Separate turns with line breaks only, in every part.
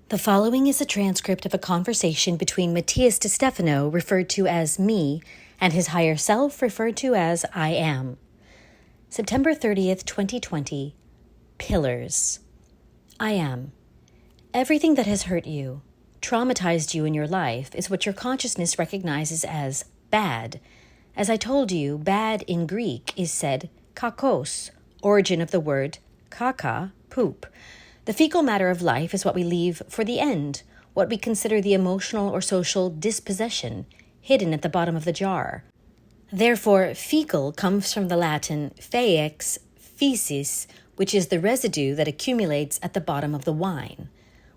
The following is a transcript of a conversation between Matías De Stefano, referred to as me, and his higher self, referred to as I am. September 30th, 2020. Pillars. I am. Everything that has hurt you, traumatized you in your life, is what your consciousness recognizes as bad. As I told you, bad in Greek is said kakos, origin of the word kaka, poop. The fecal matter of life is what we leave for the end, what we consider the emotional or social dispossession, hidden at the bottom of the jar. Therefore, fecal comes from the Latin feex, feces, which is the residue that accumulates at the bottom of the wine.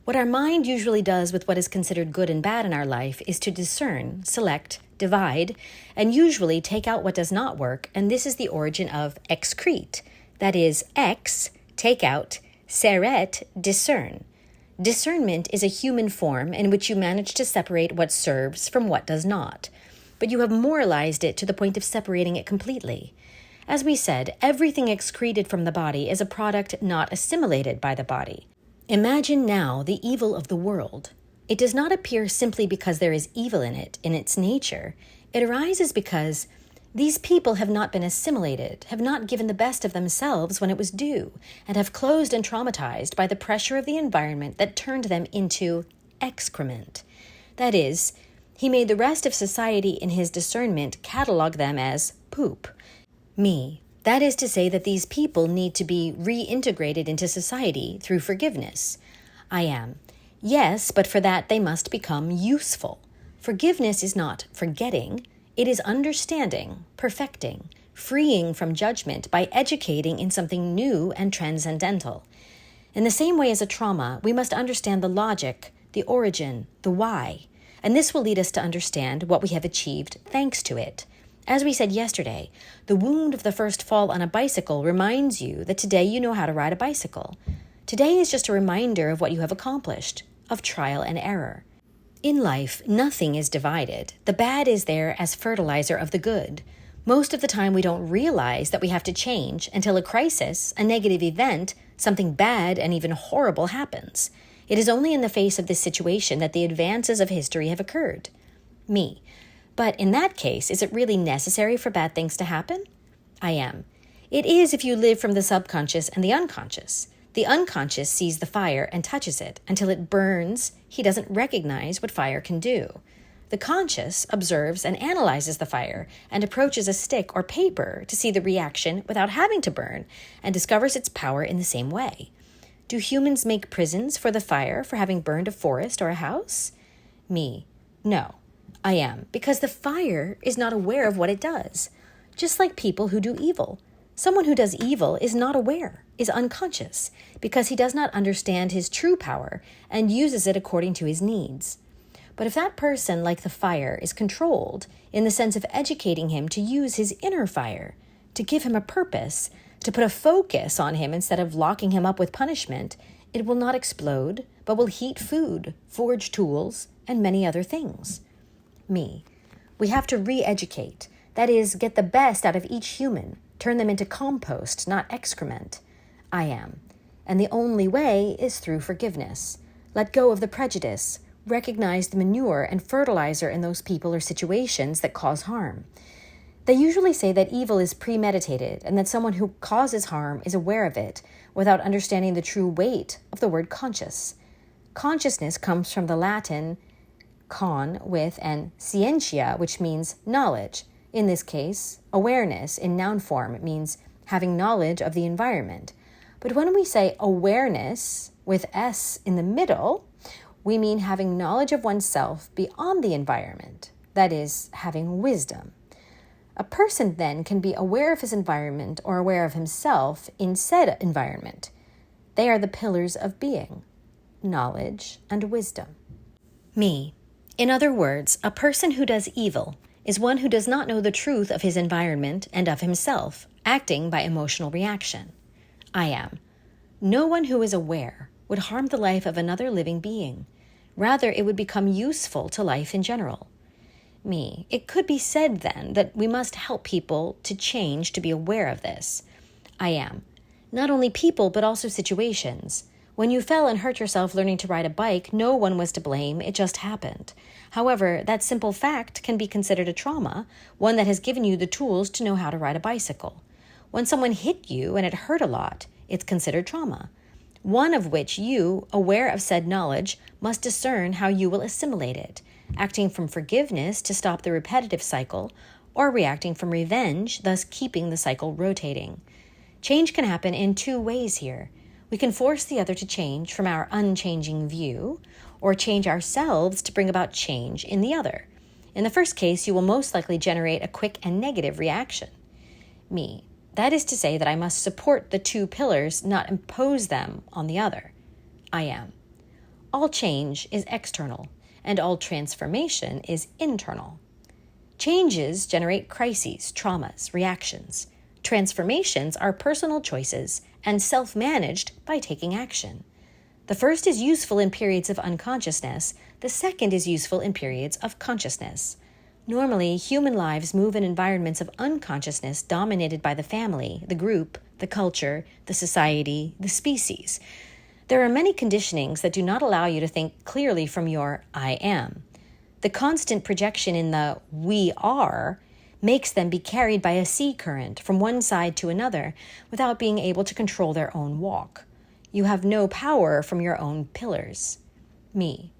What our mind usually does with what is considered good and bad in our life is to discern, select, divide, and usually take out what does not work, and this is the origin of excrete. That is, ex, take out, seret, discern. Discernment is a human form in which you manage to separate what serves from what does not, but you have moralized it to the point of separating it completely. As we said, everything excreted from the body is a product not assimilated by the body. Imagine now the evil of the world. It does not appear simply because there is evil in it, in its nature. It arises because these people have not been assimilated, have not given the best of themselves when it was due, and have closed and traumatized by the pressure of the environment that turned them into excrement. That is, he made the rest of society in his discernment catalog them as poop. Me. That is to say that these people need to be reintegrated into society through forgiveness. I am. Yes, but for that they must become useful. Forgiveness is not forgetting. It is understanding, perfecting, freeing from judgment by educating in something new and transcendental. In the same way as a trauma, we must understand the logic, the origin, the why, and this will lead us to understand what we have achieved thanks to it. As we said yesterday, the wound of the first fall on a bicycle reminds you that today you know how to ride a bicycle. Today is just a reminder of what you have accomplished, of trial and error. In life, nothing is divided. The bad is there as fertilizer of the good. Most of the time, we don't realize that we have to change until a crisis, a negative event, something bad and even horrible happens. It is only in the face of this situation that the advances of history have occurred. Me. But in that case, is it really necessary for bad things to happen? I am. It is if you live from the subconscious and the unconscious. The unconscious sees the fire and touches it. Until it burns, he doesn't recognize what fire can do. The conscious observes and analyzes the fire and approaches a stick or paper to see the reaction without having to burn and discovers its power in the same way. Do humans make prisons for the fire for having burned a forest or a house? Me. No. I am. Because the fire is not aware of what it does. Just like people who do evil. Someone who does evil is not aware, is unconscious, because he does not understand his true power and uses it according to his needs. But if that person, like the fire, is controlled in the sense of educating him to use his inner fire, to give him a purpose, to put a focus on him instead of locking him up with punishment, it will not explode, but will heat food, forge tools, and many other things. Me. We have to re-educate, that is, get the best out of each human, turn them into compost, not excrement. I am. And the only way is through forgiveness. Let go of the prejudice. Recognize the manure and fertilizer in those people or situations that cause harm. They usually say that evil is premeditated and that someone who causes harm is aware of it without understanding the true weight of the word conscious. Consciousness comes from the Latin con with and scientia, which means knowledge. In this case, awareness in noun form means having knowledge of the environment. But when we say awareness with S in the middle, we mean having knowledge of oneself beyond the environment, that is, having wisdom. A person then can be aware of his environment or aware of himself in said environment. They are the pillars of being, knowledge and wisdom. Me. In other words, a person who does evil is one who does not know the truth of his environment and of himself, acting by emotional reaction. I am. No one who is aware would harm the life of another living being. Rather, it would become useful to life in general. Me. It could be said, then, that we must help people to change to be aware of this. I am. Not only people, but also situations. When you fell and hurt yourself learning to ride a bike, no one was to blame, it just happened. However, that simple fact can be considered a trauma, one that has given you the tools to know how to ride a bicycle. When someone hit you and it hurt a lot, it's considered trauma, one of which you, aware of said knowledge, must discern how you will assimilate it, acting from forgiveness to stop the repetitive cycle, or reacting from revenge, thus keeping the cycle rotating. Change can happen in two ways here. We can force the other to change from our unchanging view, or change ourselves to bring about change in the other. In the first case, you will most likely generate a quick and negative reaction. Me. That is to say that I must support the two pillars, not impose them on the other. I am. All change is external, and all transformation is internal. Changes generate crises, traumas, reactions. Transformations are personal choices and self-managed by taking action. The first is useful in periods of unconsciousness. The second is useful in periods of consciousness. Normally, human lives move in environments of unconsciousness dominated by the family, the group, the culture, the society, the species. There are many conditionings that do not allow you to think clearly from your I am. The constant projection in the we are makes them be carried by a sea current from one side to another without being able to control their own walk. You have no power from your own pillars. Me.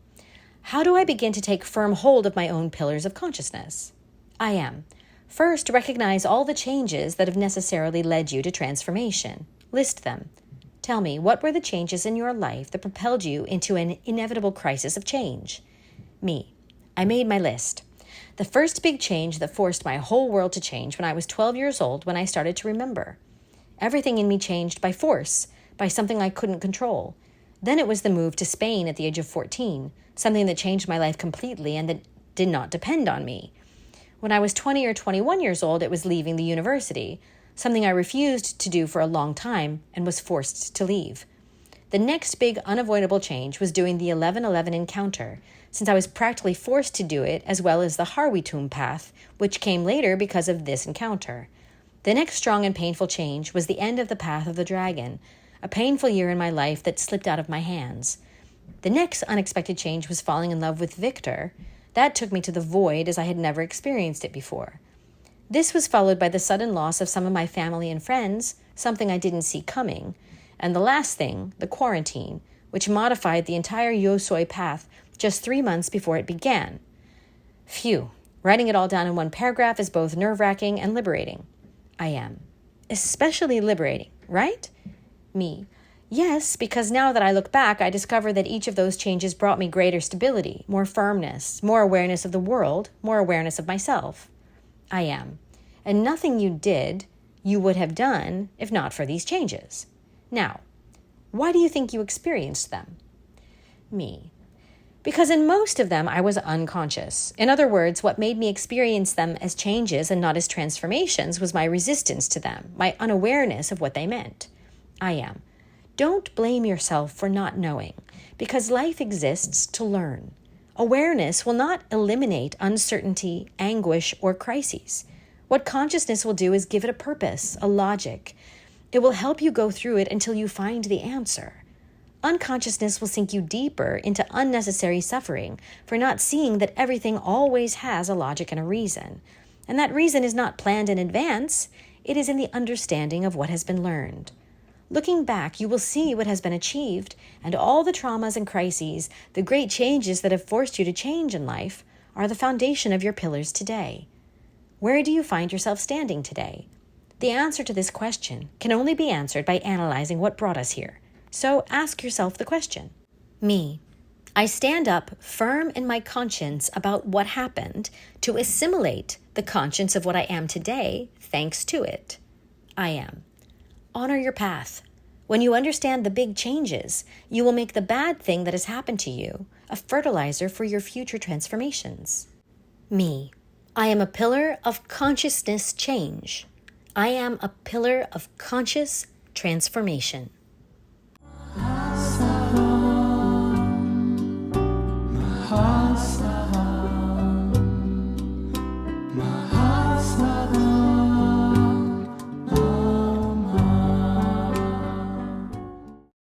How do I begin to take firm hold of my own pillars of consciousness? I am. First, recognize all the changes that have necessarily led you to transformation. List them. Tell me, what were the changes in your life that propelled you into an inevitable crisis of change? Me. I made my list. The first big change that forced my whole world to change when I was 12 years old when I started to remember. Everything in me changed by force, by something I couldn't control. Then it was the move to Spain at the age of 14, something that changed my life completely and that did not depend on me. When I was 20 or 21 years old, it was leaving the university, something I refused to do for a long time and was forced to leave. The next big unavoidable change was doing the 11:11 encounter, since I was practically forced to do it, as well as the Harwitum path, which came later because of this encounter. The next strong and painful change was the end of the path of the dragon, a painful year in my life that slipped out of my hands. The next unexpected change was falling in love with Victor. That took me to the void as I had never experienced it before. This was followed by the sudden loss of some of my family and friends, something I didn't see coming. And the last thing, the quarantine, which modified the entire YOSOY.RED just 3 months before it began. Phew, writing it all down in one paragraph is both nerve-wracking and liberating. I am. Especially liberating, right? Me. Yes, because now that I look back, I discover that each of those changes brought me greater stability, more firmness, more awareness of the world, more awareness of myself. I am. And nothing you did, you would have done if not for these changes. Now, why do you think you experienced them? Me. Because in most of them, I was unconscious. In other words, what made me experience them as changes and not as transformations was my resistance to them, my unawareness of what they meant. I am. Don't blame yourself for not knowing, because life exists to learn. Awareness will not eliminate uncertainty, anguish, or crises. What consciousness will do is give it a purpose, a logic. It will help you go through it until you find the answer. Unconsciousness will sink you deeper into unnecessary suffering for not seeing that everything always has a logic and a reason. And that reason is not planned in advance. It is in the understanding of what has been learned. Looking back, you will see what has been achieved, and all the traumas and crises, the great changes that have forced you to change in life, are the foundation of your pillars today. Where do you find yourself standing today? The answer to this question can only be answered by analyzing what brought us here. So ask yourself the question. Me. I stand up firm in my conscience about what happened to assimilate the conscience of what I am today, thanks to it. I am. Honor your path. When you understand the big changes, you will make the bad thing that has happened to you a fertilizer for your future transformations. Me. I am a pillar of consciousness change. I am a pillar of conscious transformation.